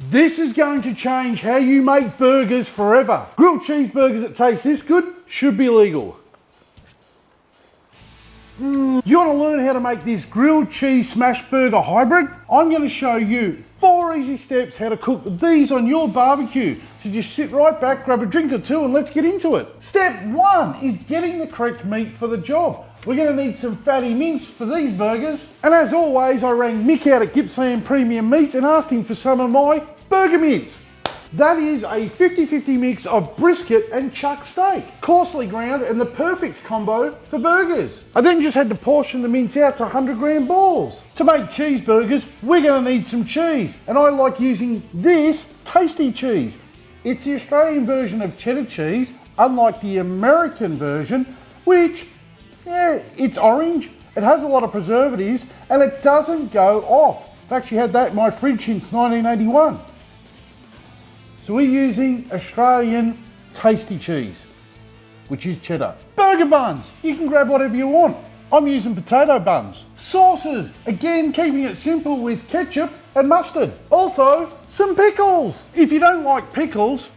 This is going to change how you make burgers forever. Grilled cheeseburgers that taste this good should be legal. You want to learn how to make this grilled cheese smash burger hybrid? I'm going to show you 4 easy steps how to cook these on your barbecue. So just sit right back, grab a drink or two and let's get into it. Step 1 is getting the correct meat for the job. We're going to need some fatty mince for these burgers. And as always, I rang Mick out at Gippsland Premium Meats and asked him for some of my burger mince. That is a 50-50 mix of brisket and chuck steak, coarsely ground and the perfect combo for burgers. I then just had to portion the mince out to 100 gram balls. To make cheeseburgers, we're going to need some cheese, and I like using this tasty cheese. It's the Australian version of cheddar cheese, unlike the American version, which, it's orange, it has a lot of preservatives, and it doesn't go off. I've actually had that in my fridge since 1981. So we're using Australian tasty cheese, which is cheddar. Burger buns, you can grab whatever you want. I'm using potato buns. Sauces, again keeping it simple with ketchup and mustard. Also, some pickles. If you don't like pickles,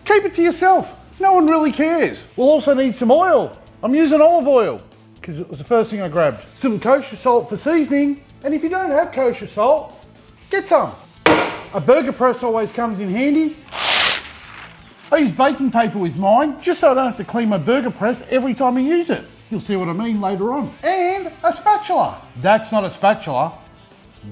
keep it to yourself. No one really cares. We'll also need some oil. I'm using olive oil because it was the first thing I grabbed. Some kosher salt for seasoning, and if you don't have kosher salt, get some. A burger press always comes in handy. I use baking paper with mine, just so I don't have to clean my burger press every time I use it. You'll see what I mean later on. And a spatula. That's not a spatula,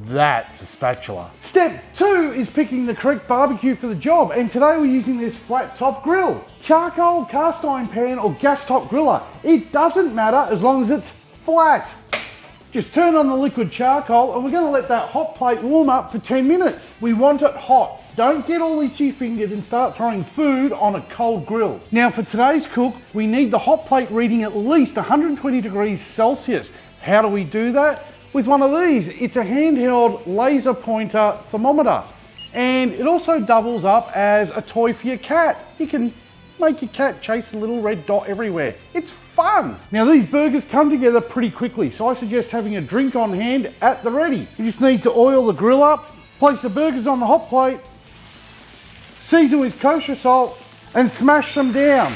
that's a spatula. Step 2 is picking the correct barbecue for the job, and today we're using this flat top grill. Charcoal, cast iron pan or gas top griller. It doesn't matter as long as it's flat. Just turn on the liquid charcoal and we're going to let that hot plate warm up for 10 minutes. We want it hot. Don't get all itchy fingered and start throwing food on a cold grill. Now for today's cook, we need the hot plate reading at least 120 degrees Celsius. How do we do that? With one of these. It's a handheld laser pointer thermometer. And it also doubles up as a toy for your cat. You can make your cat chase a little red dot everywhere. It's fun. Now these burgers come together pretty quickly, so I suggest having a drink on hand at the ready. You just need to oil the grill up, place the burgers on the hot plate, season with kosher salt and smash them down,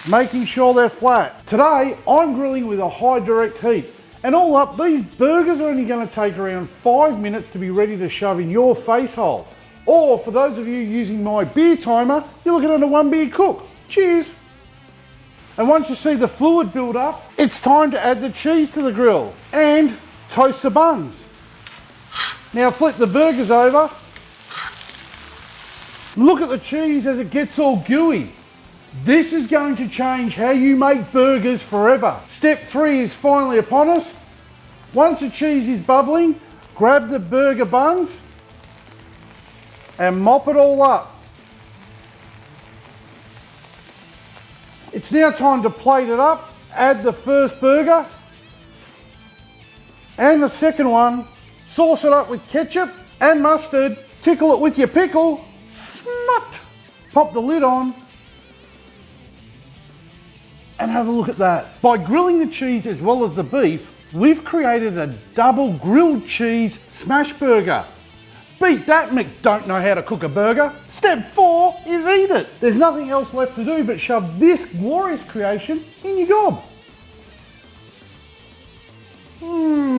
making sure they're flat. Today I'm grilling with a high direct heat, and all up these burgers are only going to take around 5 minutes to be ready to shove in your face hole. Or for those of you using my beer timer, you're looking at a 1 beer cook. Cheers. And once you see the fluid build up, it's time to add the cheese to the grill and toast the buns. Now flip the burgers over. Look at the cheese as it gets all gooey. This is going to change how you make burgers forever. Step 3 is finally upon us. Once the cheese is bubbling, grab the burger buns and mop it all up. It's now time to plate it up. Add the first burger and the second one. Sauce it up with ketchup and mustard. Tickle it with your pickle. Smut. Pop the lid on and have a look at that. By grilling the cheese as well as the beef, we've created a double grilled cheese smash burger. Beat that, Mick don't know how to cook a burger. Step 4 is eat it. There's nothing else left to do but shove this glorious creation in your gob.